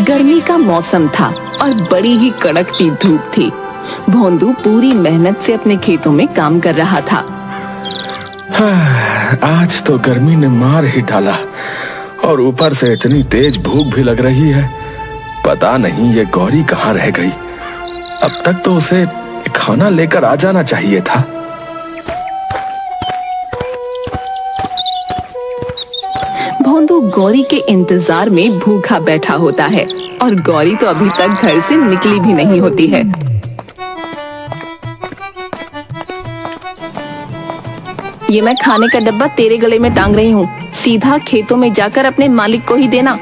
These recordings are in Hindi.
गर्मी का मौसम था और बड़ी ही कड़कती धूप थी। भोंदू पूरी मेहनत से अपने खेतों में काम कर रहा था। आज तो गर्मी ने मार ही डाला और ऊपर से इतनी तेज भूख भी लग रही है। पता नहीं ये गौरी कहाँ रह गई। अब तक तो उसे खाना लेकर आ जाना चाहिए था। भोंदू गौरी के इंतजार में भूखा बैठा होता है और गौरी तो अभी तक घर से निकली भी नहीं होती है। ये मैं खाने का डब्बा तेरे गले में टांग रही हूँ, सीधा खेतों में जाकर अपने मालिक को ही देना।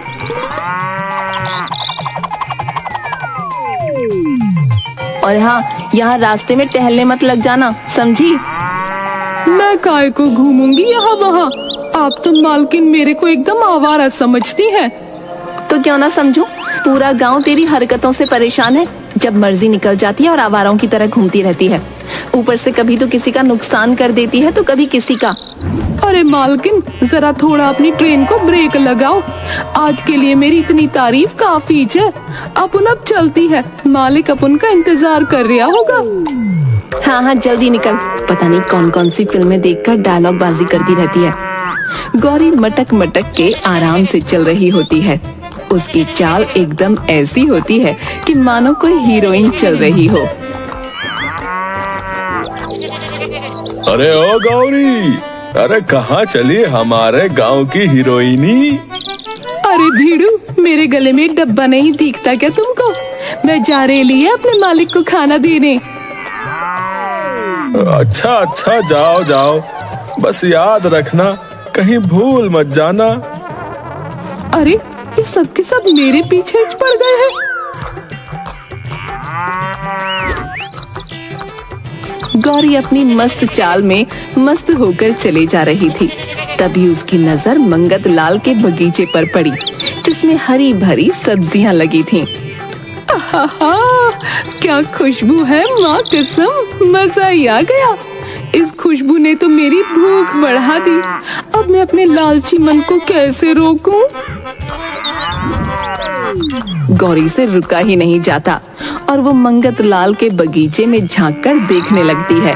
और हाँ, यहाँ रास्ते में टहलने मत लग जाना, समझी? मैं काय को घूमूंगी यहाँ वहाँ। आप तो मालकिन मेरे को एकदम आवारा समझती है। तो क्यों ना समझूं? पूरा गांव तेरी हरकतों से परेशान है। जब मर्जी निकल जाती है और आवाराओं की तरह घूमती रहती है। ऊपर से कभी तो किसी का नुकसान कर देती है तो कभी किसी का। अरे मालकिन, जरा थोड़ा अपनी ट्रेन को ब्रेक लगाओ। आज के लिए मेरी इतनी तारीफ काफी है। अपन अब चलती है, मालिक अपन का इंतजार कर रहा होगा। हाँ हाँ, जल्दी निकल। पता नहीं कौन कौन सी फिल्में देखकर डायलॉग बाजी करती रहती है। गौरी मटक मटक के आराम से चल रही होती है। उसकी चाल एकदम ऐसी होती है कि मानो कोई हीरोइन चल रही हो। अरे ओ गौरी, अरे कहाँ चली हमारे गांव की हीरोइनी? अरे भीड़ू, मेरे गले में डब्बा नहीं दिखता क्या तुमको? मैं जा रही है अपने मालिक को खाना देने। अच्छा अच्छा, जाओ जाओ, बस याद रखना कहीं भूल मत जाना। अरे ये सब के सब मेरे पीछे पड़ गए हैं। गौरी अपनी मस्त चाल में मस्त होकर चले जा रही थी। तभी उसकी नजर मंगत लाल के बगीचे पर पड़ी, जिसमें हरी भरी सब्जियां लगी थीं। आहा, क्या खुशबू है, माँ कसम, मजा ही आ गया। इस खुशबू ने तो मेरी भूख बढ़ा दी। अब मैं अपने लालची मन को कैसे रोकूं? गौरी से रुका ही नहीं जाता और वो मंगत लाल के बगीचे में झांककर देखने लगती है।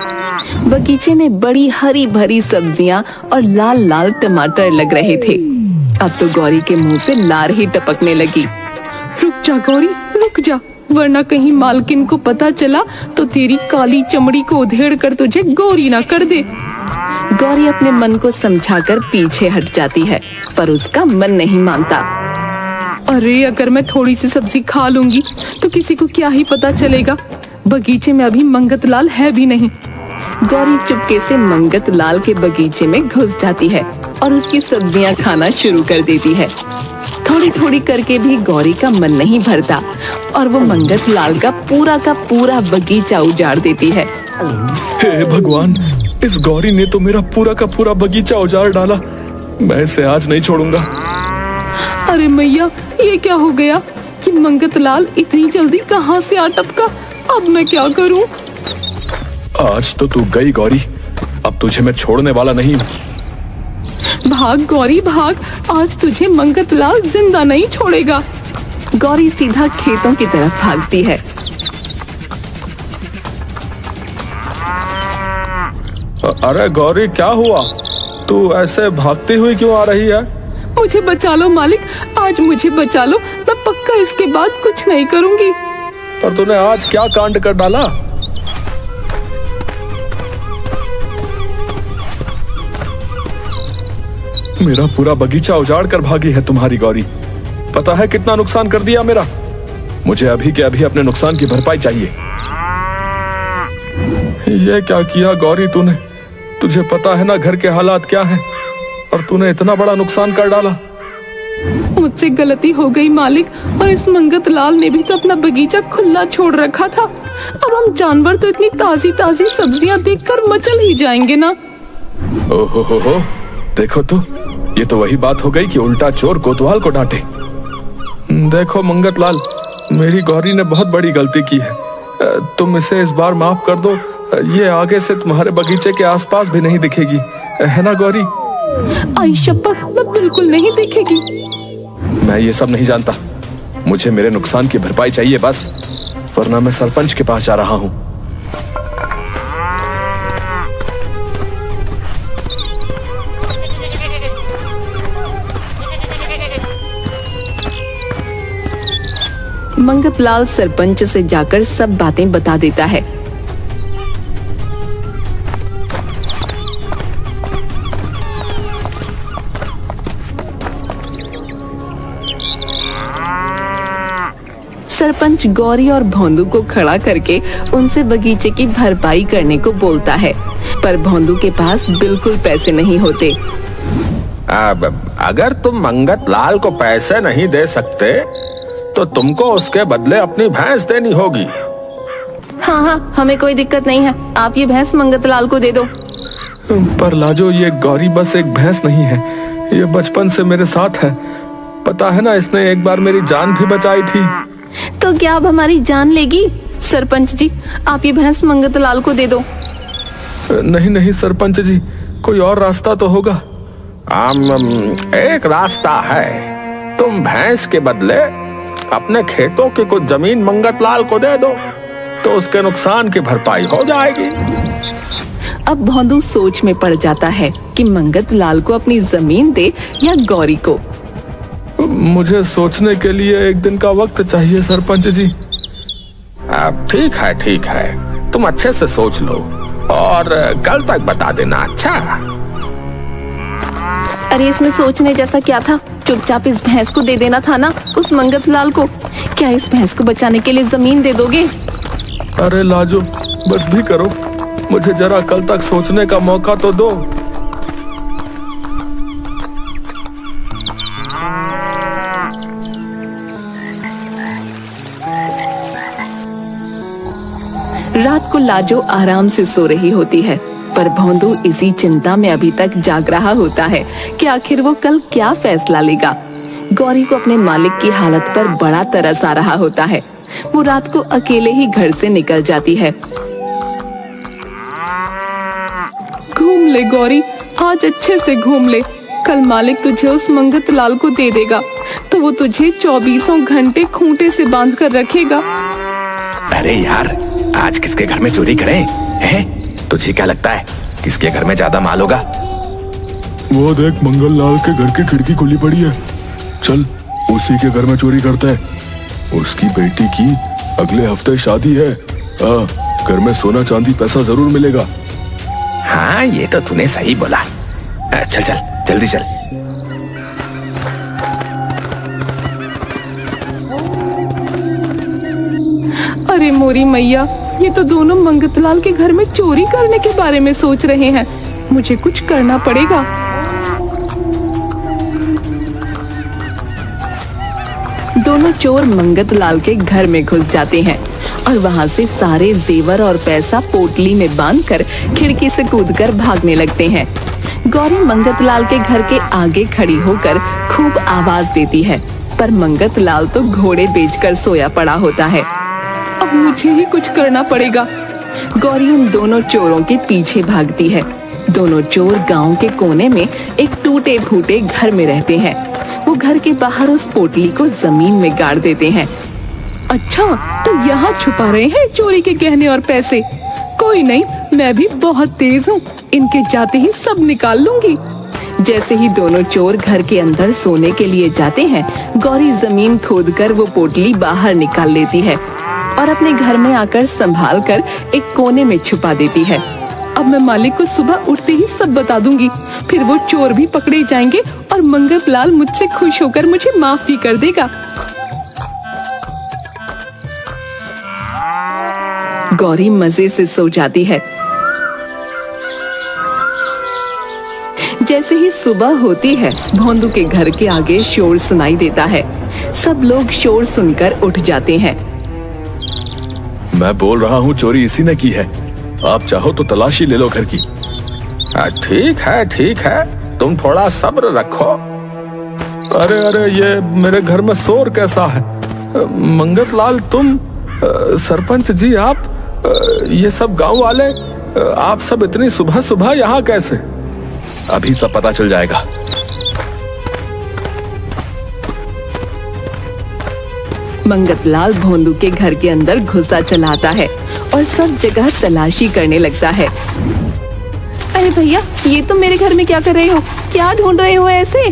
बगीचे में बड़ी हरी भरी सब्जियां और लाल लाल टमाटर लग रहे थे। अब तो गौरी के मुंह से लार ही टपकने लगी। रुक जा गौरी, रुक जा, वरना कहीं मालकिन को पता चला तो तेरी काली चमड़ी को उधेड़ कर तुझे गौरी ना कर दे। गौरी अपने मन को समझाकर पीछे हट जाती है, पर उसका मन नहीं मानता। अरे अगर मैं थोड़ी सी सब्जी खा लूंगी तो किसी को क्या ही पता चलेगा। बगीचे में अभी मंगत लाल है भी नहीं। गौरी चुपके से मंगत लाल के बगीचे में घुस जाती है और उसकी सब्जियां खाना शुरू कर देती है। थोड़ी थोड़ी करके भी गौरी का मन नहीं भरता और वो मंगत लाल का पूरा बगीचा उजाड़ देती है। हे भगवान, इस गौरी ने तो मेरा पूरा का पूरा बगीचा उजाड़ डाला। मैं इसे आज नहीं छोड़ूंगा। अरे मैया, ये क्या हो गया कि मंगत लाल इतनी जल्दी कहाँ से आ टपका? अब मैं क्या करूं? आज तो तू गई गौरी, अब तुझे मैं छोड़ने वाला नहीं हूँ। भाग गौरी भाग, आज तुझे मंगत लाल जिंदा नहीं छोड़ेगा। गौरी सीधा खेतों की तरफ भागती है। अरे गौरी, क्या हुआ? तू ऐसे भागती हुई क्यों आ रही है? मुझे बचा लो मालिक, आज मुझे बचा लो। मैं पक्का इसके बाद कुछ नहीं करूंगी। पर तूने आज क्या कांड कर डाला? मेरा पूरा बगीचा उजाड़ कर भागी है तुम्हारी गौरी। पता है कितना नुकसान कर दिया मेरा? मुझे अभी के अभी अपने नुकसान की भरपाई चाहिए। ये क्या किया गौरी तूने? तुझे पता है ना घर के हालात क्या हैं, और तूने इतना बड़ा नुकसान कर डाला। मुझसे गलती हो गई मालिक, और इस मंगत लाल ने भी तो अपना बगीचा खुला छोड़ रखा था। अब हम जानवर तो इतनी ताजी ताजी सब्जियां देखकर मचल ही जाएंगे ना। ओहो, देखो तो, ये तो वही बात हो गई कि उल्टा चोर कोतवाल को डांटे। देखो मंगत लाल, मेरी गौरी ने बहुत बड़ी गलती की है। तुम इसे इस बार माफ कर दो। ये आगे से तुम्हारे बगीचे के आसपास भी नहीं दिखेगी, है ना गौरी? आई शपथ, मैं बिल्कुल नहीं दिखेगी। मैं ये सब नहीं जानता, मुझे मेरे नुकसान की भरपाई चाहिए बस, वरना मैं सरपंच के पास जा रहा हूं। मंगतलाल सरपंच से जाकर सब बातें बता देता है। सरपंच गौरी और भोंदू को खड़ा करके उनसे बगीचे की भरपाई करने को बोलता है, पर भोंदू के पास बिल्कुल पैसे नहीं होते। अब अगर तुम मंगतलाल को पैसे नहीं दे सकते तो तुमको उसके बदले अपनी भैंस देनी होगी। हाँ, हमें कोई दिक्कत नहीं है, आप ये भैंस मंगतलाल को दे दो। पर लाजो, ये गौरी बस एक भैंस नहीं है, ये बचपन से मेरे साथ है। पता है ना, इसने एक बार मेरी जान भी बचाई थी। तो क्या अब हमारी जान लेगी? सरपंच जी, आप ये भैंस मंगतलाल को दे दो। नहीं सरपंच जी, कोई और रास्ता तो होगा। एक रास्ता है, तुम भैंस के बदले अपने खेतों की कुछ जमीन मंगतलाल को दे दो तो उसके नुकसान की भरपाई हो जाएगी। अब भोंदू सोच में पड़ जाता है कि मंगतलाल को अपनी जमीन दे या गौरी को। मुझे सोचने के लिए एक दिन का वक्त चाहिए सरपंच जी। अब ठीक है, तुम अच्छे से सोच लो और कल तक बता देना। अच्छा? अरे इसमें सोचने जैसा क्या था? चुपचाप इस भैंस को दे देना था ना, उस मंगतलाल को। क्या इस भैंस को बचाने के लिए जमीन दे दोगे? अरे लाजो, बस भी करो, मुझे जरा कल तक सोचने का मौका तो दो। रात को लाजो आराम से सो रही होती है, पर भोंदू इसी चिंता में अभी तक जाग रहा होता है कि आखिर वो कल क्या फैसला लेगा। गौरी को अपने मालिक की हालत पर बड़ा तरस आ रहा होता है। वो रात को अकेले ही घर से निकल जाती है। घूम ले गौरी, आज अच्छे से घूम ले। कल मालिक तुझे उस मंगतलाल को दे देगा तो वो तुझे 24 घंटे खूंटे से बांध कर रखेगा। अरे यार, आज किसके घर में चोरी करें? हैं? तुझे क्या लगता है किसके घर में ज्यादा माल होगा? वो देख, मंगललाल के घर की खिड़की खुली पड़ी है। चल उसी के घर में चोरी करते हैं। उसकी बेटी की अगले हफ्ते शादी है। घर में सोना चांदी पैसा जरूर मिलेगा। हाँ, ये तो तूने सही बोला। चल चल, जल्दी चल। अरे मोरी मैया, ये तो दोनों मंगतलाल के घर में चोरी करने के बारे में सोच रहे हैं। मुझे कुछ करना पड़ेगा। दोनों चोर मंगतलाल के घर में घुस जाते हैं और वहां से सारे जेवर और पैसा पोटली में बांधकर खिड़की से कूदकर भागने लगते हैं। गौरी मंगतलाल के घर के आगे खड़ी होकर खूब आवाज देती है, पर मंगतलाल तो घोड़े बेचकर सोया पड़ा होता है। अब मुझे ही कुछ करना पड़ेगा। गौरी उन दोनों चोरों के पीछे भागती है। दोनों चोर गांव के कोने में एक टूटे फूटे घर में रहते हैं। वो घर के बाहर उस पोटली को जमीन में गाड़ देते हैं। अच्छा, तो यहाँ छुपा रहे हैं चोरी के गहने और पैसे। कोई नहीं, मैं भी बहुत तेज हूँ, इनके जाते ही सब निकाल लूंगी। जैसे ही दोनों चोर घर के अंदर सोने के लिए जाते हैं, गौरी जमीन खोदकर वो पोटली बाहर निकाल लेती है और अपने घर में आकर संभाल कर एक कोने में छुपा देती है। अब मैं मालिक को सुबह उठते ही सब बता दूंगी, फिर वो चोर भी पकड़े जाएंगे और मंगतलाल मुझसे खुश होकर मुझे माफ भी कर देगा। गौरी मजे से सो जाती है। जैसे ही सुबह होती है, भोंदू के घर के आगे शोर सुनाई देता है। सब लोग शोर सुनकर उठ जाते हैं। मैं बोल रहा हूँ चोरी इसी ने की है। आप चाहो तो तलाशी ले लो घर की। ठीक है, तुम थोड़ा सब्र रखो। अरे ये मेरे घर में शोर कैसा है? मंगतलाल, तुम, सरपंच जी, आप, ये सब गांव वाले, आप सब इतनी सुबह सुबह यहाँ कैसे? अभी सब पता चल जाएगा। मंगतलाल भोंदू के घर के अंदर घुसा चलाता है और सब जगह तलाशी करने लगता है। अरे भैया, ये तुम मेरे घर में क्या कर रहे हो? क्या ढूंढ रहे हो ऐसे?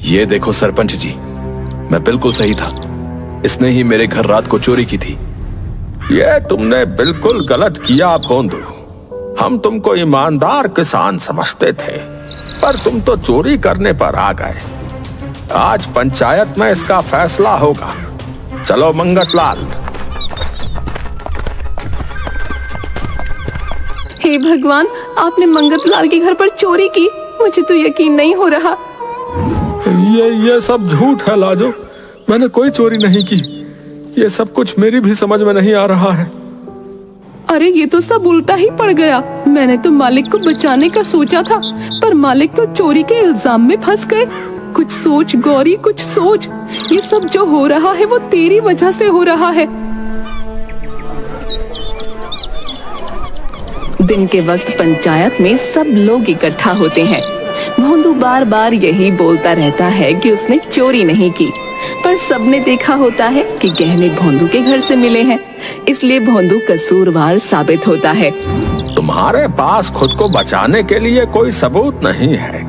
ये देखो सरपंच जी, मैं बिल्कुल सही था। इसने ही मेरे घर रात को चोरी की थी। ये तुमने बिल्कुल गलत किया भोंदू। हम तुमको ईमानदार किसान समझते थे, पर तुम तो चोरी करने पर आ गए। आज पंचायत में इसका फैसला होगा। चलो मंगतलाल। हे भगवान, आपने मंगतलाल के घर पर चोरी की? मुझे तो यकीन नहीं हो रहा। ये सब झूठ है लाजो। मैंने कोई चोरी नहीं की। ये सब कुछ मेरी भी समझ में नहीं आ रहा है। अरे ये तो सब उल्टा ही पड़ गया। मैंने तो मालिक को बचाने का सोचा था, पर मालिक तो चोरी के इल्जाम में फंस गए। कुछ सोच गौरी, कुछ सोच। ये सब जो हो रहा है वो तेरी वजह से हो रहा है। दिन के वक्त पंचायत में सब लोग इकट्ठा होते हैं। भोंदू बार बार यही बोलता रहता है कि उसने चोरी नहीं की, पर सबने देखा होता है कि गहने भोंदू के घर से मिले हैं, इसलिए भोंदू कसूरवार साबित होता है। तुम्हारे पास खुद को बचाने के लिए कोई सबूत नहीं है,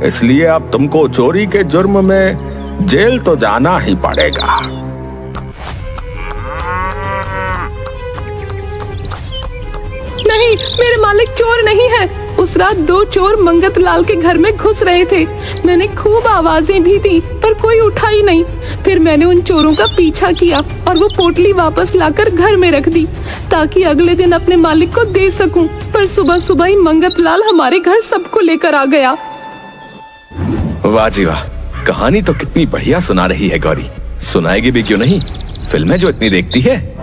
इसलिए अब तुमको चोरी के जुर्म में जेल तो जाना ही पड़ेगा। नहीं, मेरे मालिक चोर नहीं है। उस रात 2 चोर मंगतलाल के घर में घुस रहे थे। मैंने खूब आवाजें भी दी, पर कोई उठा ही नहीं। फिर मैंने उन चोरों का पीछा किया और वो पोटली वापस लाकर घर में रख दी, ताकि अगले दिन अपने मालिक को दे सकूं। पर सुबह सुबह ही मंगतलाल हमारे घर सबको लेकर आ गया। वाह जी वाह, कहानी तो कितनी बढ़िया सुना रही है गौरी। सुनाएगी भी क्यों नहीं, फिल्में जो इतनी देखती है।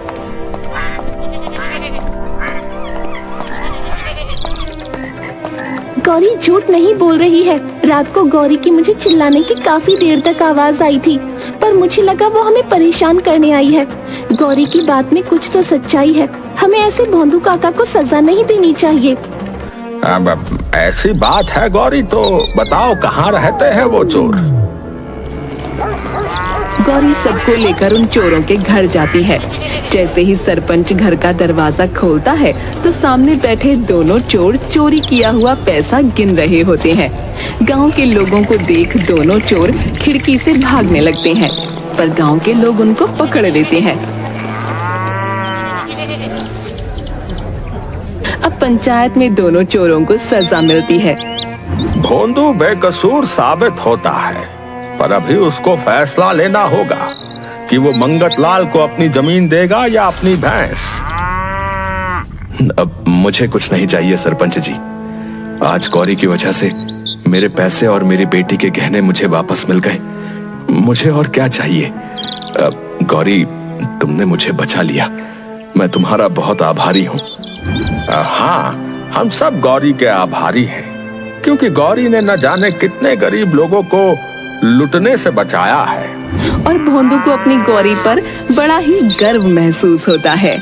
गौरी झूठ नहीं बोल रही है। रात को गौरी की मुझे चिल्लाने की काफी देर तक आवाज आई थी, पर मुझे लगा वो हमें परेशान करने आई है। गौरी की बात में कुछ तो सच्चाई है। हमें ऐसे भोंदू काका को सजा नहीं देनी चाहिए। अब ऐसी बात है गौरी, तो बताओ कहाँ रहते हैं वो चोर? गौरी सबको लेकर उन चोरों के घर जाती है। जैसे ही सरपंच घर का दरवाजा खोलता है तो सामने बैठे दोनों चोर चोरी किया हुआ पैसा गिन रहे होते हैं। गांव के लोगों को देख दोनों चोर खिड़की से भागने लगते हैं, पर गांव के लोग उनको पकड़ लेते हैं। अब पंचायत में दोनों चोरों को सजा मिलती है। भोंदू बेकसूर साबित होता है, पर अभी उसको फैसला लेना होगा कि वो मंगतलाल को अपनी जमीन देगा या अपनी भैंस। अब मुझे कुछ नहीं चाहिए सरपंच जी। आज गौरी की वजह से मेरे पैसे और मेरी बेटी के गहने मुझे वापस मिल गए। मुझे और क्या चाहिए। गौरी, तुमने मुझे बचा लिया। मैं तुम्हारा बहुत आभारी हूँ। हाँ, हम सब गौरी के आभारी हैं, क्योंकि गौरी ने न जाने कितने गरीब लोगों को लुटने से बचाया है। और भोंदू को अपनी गौरी पर बड़ा ही गर्व महसूस होता है।